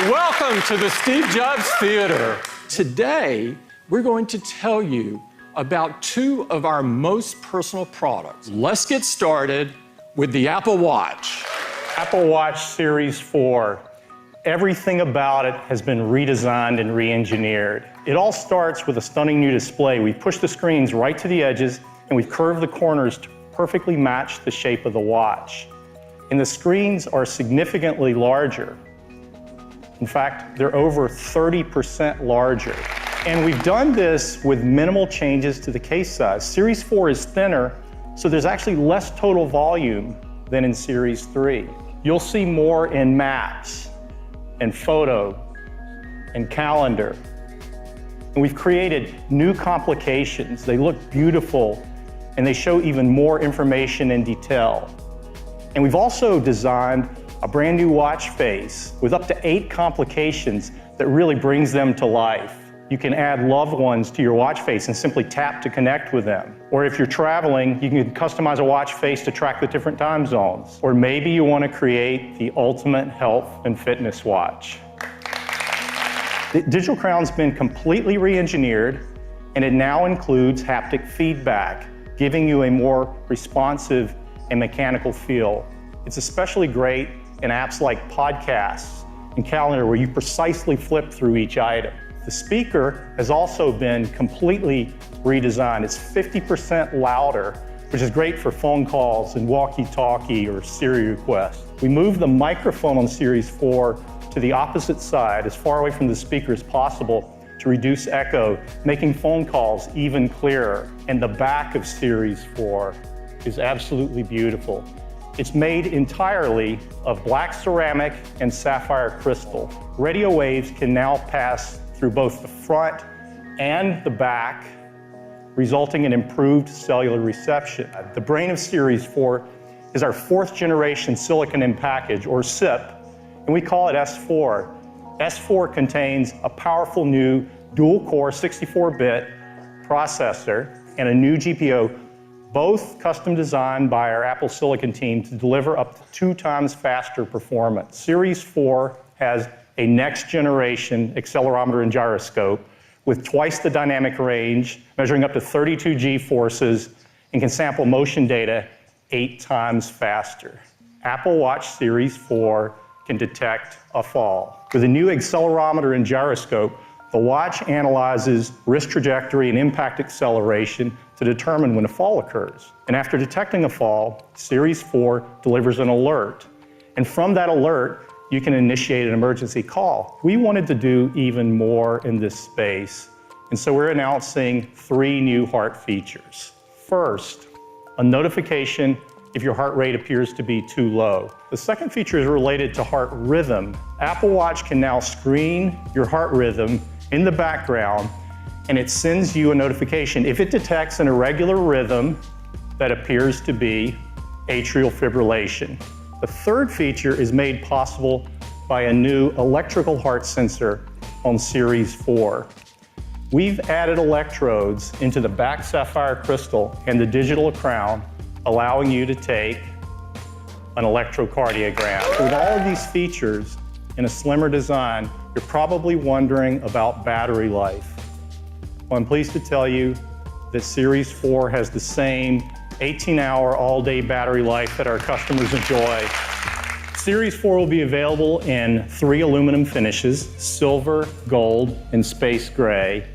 Welcome to the Steve Jobs Theater. Today, we're going to tell you about two of our most personal products. Let's get started with the Apple Watch. Apple Watch Series 4. Everything about it has been redesigned and re-engineered. It all starts with a stunning new display. We've pushed the screens right to the edges, and we've curved the corners to perfectly match the shape of the watch. And the screens are significantly larger. In fact, they're over 30% larger. And we've done this with minimal changes to the case size. Series 4 is thinner, so there's actually less total volume than in Series 3. You'll see more in Maps, and Photo, and Calendar. And we've created new complications. They look beautiful, and they show even more information and detail. And we've also designed a brand new watch face with up to 8 complications that really brings them to life. You can add loved ones to your watch face and simply tap to connect with them. Or if you're traveling, you can customize a watch face to track the different time zones. Or maybe you want to create the ultimate health and fitness watch. The Digital Crown's been completely re-engineered, and it now includes haptic feedback, giving you a more responsive and mechanical feel. It's especially great in apps like podcasts and Calendar, where you precisely flip through each item. The speaker has also been completely redesigned. It's 50% louder, which is great for phone calls and walkie-talkie or Siri requests. We moved the microphone on Series 4 to the opposite side, as far away from the speaker as possible, to reduce echo, making phone calls even clearer. And the back of Series 4 is absolutely beautiful. It's made entirely of black ceramic and sapphire crystal. Radio waves can now pass through both the front and the back, resulting in improved cellular reception. The brain of Series 4 is our 4th generation silicon in package, or SiP, and we call it S4. S4 contains a powerful new dual-core 64-bit processor and a new GPU, both custom designed by our Apple Silicon team to deliver up to 2 times faster performance. Series 4 has a next generation accelerometer and gyroscope with twice the dynamic range, measuring up to 32 G-forces, and can sample motion data 8 times faster. Apple Watch Series 4 can detect a fall. With a new accelerometer and gyroscope, the watch analyzes wrist trajectory and impact acceleration to determine when a fall occurs. And after detecting a fall, Series 4 delivers an alert. And from that alert, you can initiate an emergency call. We wanted to do even more in this space, and so we're announcing 3 new heart features. First, a notification if your heart rate appears to be too low. The second feature is related to heart rhythm. Apple Watch can now screen your heart rhythm in the background, and it sends you a notification if it detects an irregular rhythm that appears to be atrial fibrillation. The third feature is made possible by a new electrical heart sensor on Series 4. We've added electrodes into the back sapphire crystal and the digital crown, allowing you to take an electrocardiogram. With all of these features in a slimmer design, you're probably wondering about battery life. Well, I'm pleased to tell you that Series 4 has the same 18-hour all-day battery life that our customers enjoy. Series 4 will be available in 3 aluminum finishes: silver, gold, and space gray.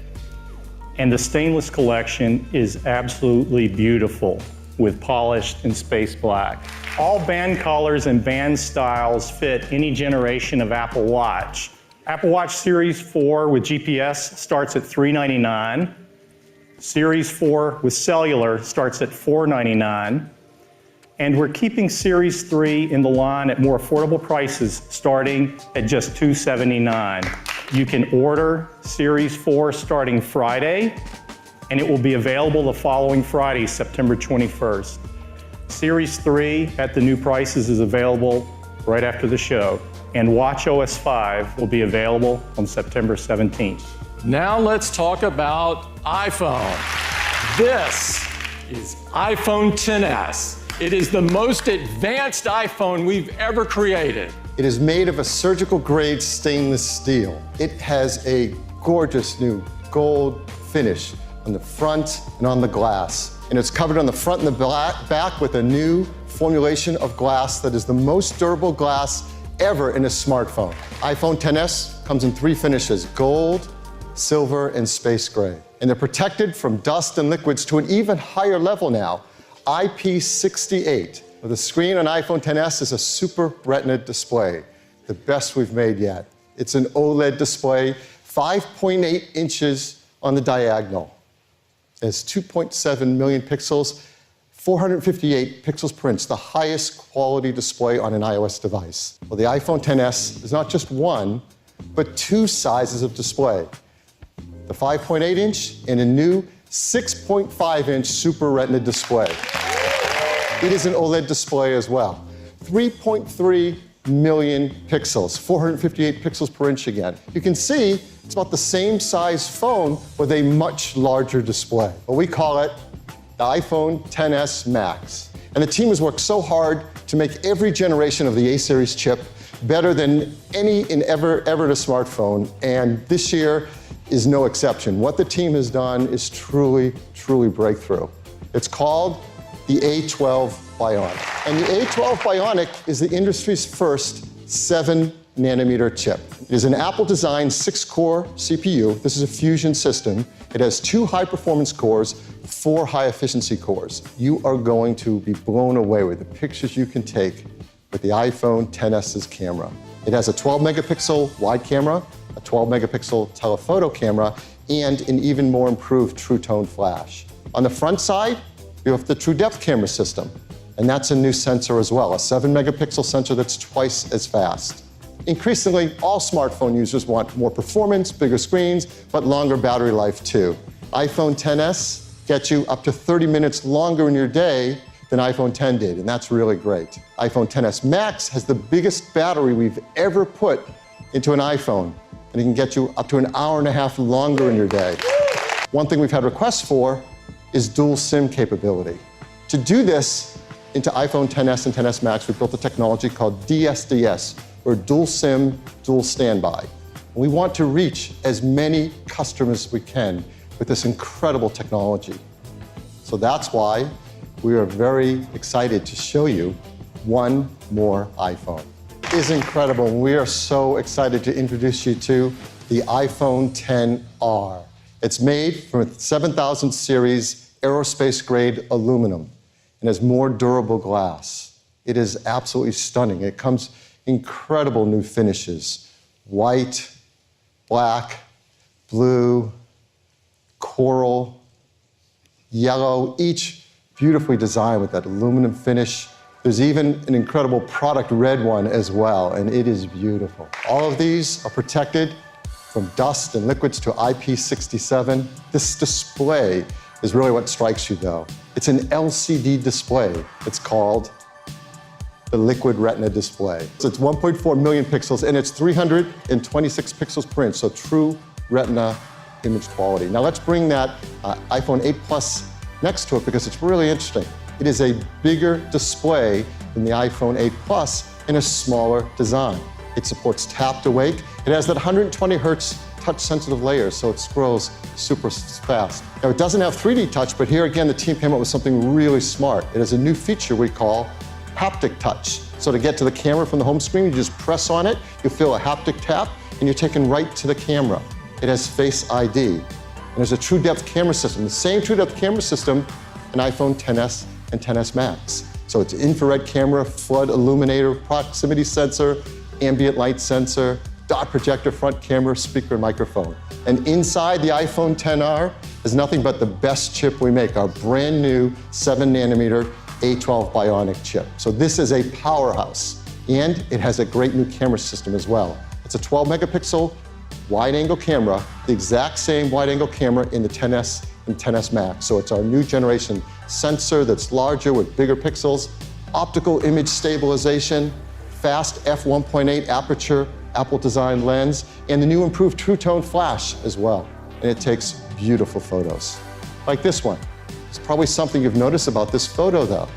And the stainless collection is absolutely beautiful with polished and space black. All band colors and band styles fit any generation of Apple Watch. Apple Watch Series 4 with GPS starts at $399. Series 4 with cellular starts at $499. And we're keeping Series 3 in the line at more affordable prices, starting at just $279. You can order Series 4 starting Friday, and it will be available the following Friday, September 21st. Series 3 at the new prices is available right after the show, and watchOS 5 will be available on September 17th. Now let's talk about iPhone. This is iPhone XS. It is the most advanced iPhone we've ever created. It is made of a surgical-grade stainless steel. It has a gorgeous new gold finish on the front and on the glass. And it's covered on the front and the back with a new formulation of glass that is the most durable glass ever in a smartphone. iPhone XS comes in 3 finishes: gold, silver, and space gray. And they're protected from dust and liquids to an even higher level now, IP68. The screen on iPhone XS is a Super Retina display, the best we've made yet. It's an OLED display, 5.8 inches on the diagonal. It has 2.7 million pixels, 458 pixels per inch, the highest quality display on an iOS device. Well, the iPhone XS is not just one, but 2 sizes of display. The 5.8 inch and a new 6.5 inch Super Retina display. It is an OLED display as well. 3.3 million pixels, 458 pixels per inch again. You can see it's about the same size phone with a much larger display. Well, we call it the iPhone XS Max. And the team has worked so hard to make every generation of the A-series chip better than any and ever in a smartphone. And this year is no exception. What the team has done is truly, truly breakthrough. It's called the A12 Bionic. And the A12 Bionic is the industry's first 7-nanometer chip. It is an Apple-designed 6-core CPU. This is a fusion system. It has 2 high-performance cores, 4 high-efficiency cores. You are going to be blown away with the pictures you can take with the iPhone XS's camera. It has a 12-megapixel wide camera, a 12-megapixel telephoto camera, and an even more improved True Tone flash. On the front side, you have the True Depth camera system, and that's a new sensor as well, a 7-megapixel sensor that's twice as fast. Increasingly, all smartphone users want more performance, bigger screens, but longer battery life too. iPhone XS gets you up to 30 minutes longer in your day than iPhone X did, and that's really great. iPhone XS Max has the biggest battery we've ever put into an iPhone, and it can get you up to an hour and a half longer in your day. One thing we've had requests for is dual SIM capability. To do this into iPhone XS and XS Max, we built a technology called DSDS, or Dual SIM, Dual Standby. And we want to reach as many customers as we can with this incredible technology. So that's why we are very excited to show you one more iPhone. It is incredible, and we are so excited to introduce you to the iPhone XR. It's made from a 7000 series aerospace-grade aluminum and has more durable glass. It is absolutely stunning. It comes incredible new finishes: white, black, blue, coral, yellow, each beautifully designed with that aluminum finish. There's even an incredible product red one as well, and it is beautiful. All of these are protected from dust and liquids to IP67. This display is really what strikes you, though. It's an LCD display. It's called the Liquid Retina display. So it's 1.4 million pixels, and it's 326 pixels per inch, so true Retina image quality. Now let's bring that iPhone 8 Plus next to it, because it's really interesting. It is a bigger display than the iPhone 8 Plus in a smaller design. It supports tap to wake. It has that 120 hertz touch-sensitive layer, so it scrolls super fast. Now, it doesn't have 3D touch, but here again, the team came up with something really smart. It has a new feature we call haptic touch. So to get to the camera from the home screen, you just press on it, you feel a haptic tap, and you're taken right to the camera. It has Face ID. And there's a True Depth camera system, the same True Depth camera system in iPhone XS and XS Max. So it's infrared camera, flood illuminator, proximity sensor, ambient light sensor, dot projector, front camera, speaker, and microphone. And inside the iPhone XR is nothing but the best chip we make, our brand new 7-nanometer A12 Bionic chip. So this is a powerhouse, and it has a great new camera system as well. It's a 12-megapixel wide-angle camera, the exact same wide-angle camera in the XS and XS Max. So it's our new generation sensor that's larger with bigger pixels, optical image stabilization, fast f1.8 aperture, Apple-designed lens, and the new improved True Tone flash as well. And it takes beautiful photos, like this one. It's probably something you've noticed about this photo, though.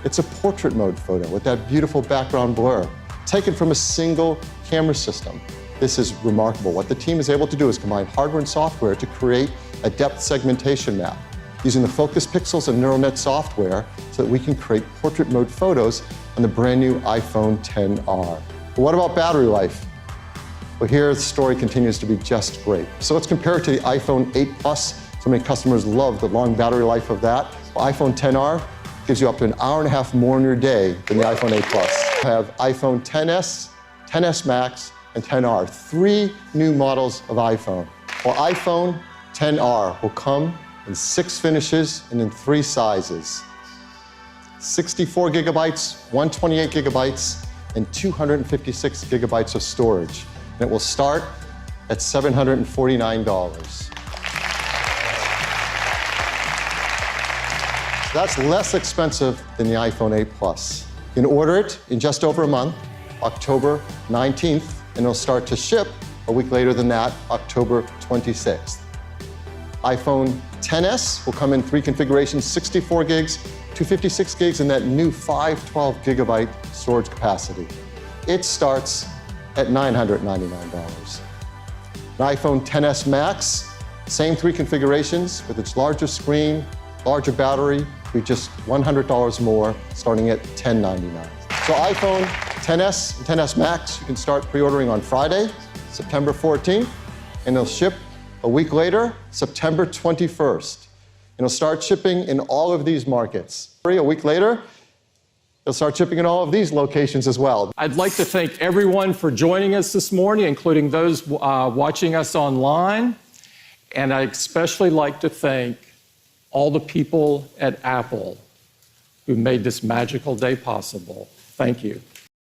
It's a portrait mode photo with that beautiful background blur. taken from a single camera system. This is remarkable. What the team is able to do is combine hardware and software to create a depth segmentation map using the focus pixels and neural net software so that we can create portrait mode photos on the brand new iPhone XR. But what about battery life? Well, here the story continues to be just great. So let's compare it to the iPhone 8 Plus. So many customers love the long battery life of that. Well, iPhone XR gives you up to an hour and a half more in your day than the iPhone 8 Plus. We have iPhone XS, XS Max, and XR, 3 new models of iPhone. Well, iPhone XR will come in 6 finishes and in 3 sizes. 64 gigabytes, 128 gigabytes, and 256 gigabytes of storage. And it will start at $749. That's less expensive than the iPhone 8 Plus. You can order it in just over a month, October 19th, and it'll start to ship a week later than that, October 26th. iPhone XS will come in 3 configurations, 64 gigs, 256 gigs, and that new 512 gigabyte storage capacity. It starts at $999. An iPhone XS Max, same 3 configurations with its larger screen, larger battery, be just $100 more, starting at $1099. So iPhone XS and XS Max, you can start pre-ordering on Friday, September 14th, and they'll ship a week later, September 21st. And it'll start shipping in all of these markets. A week later, it'll start shipping in all of these locations as well. I'd like to thank everyone for joining us this morning, including those watching us online. And I'd especially like to thank all the people at Apple who made this magical day possible. Thank you.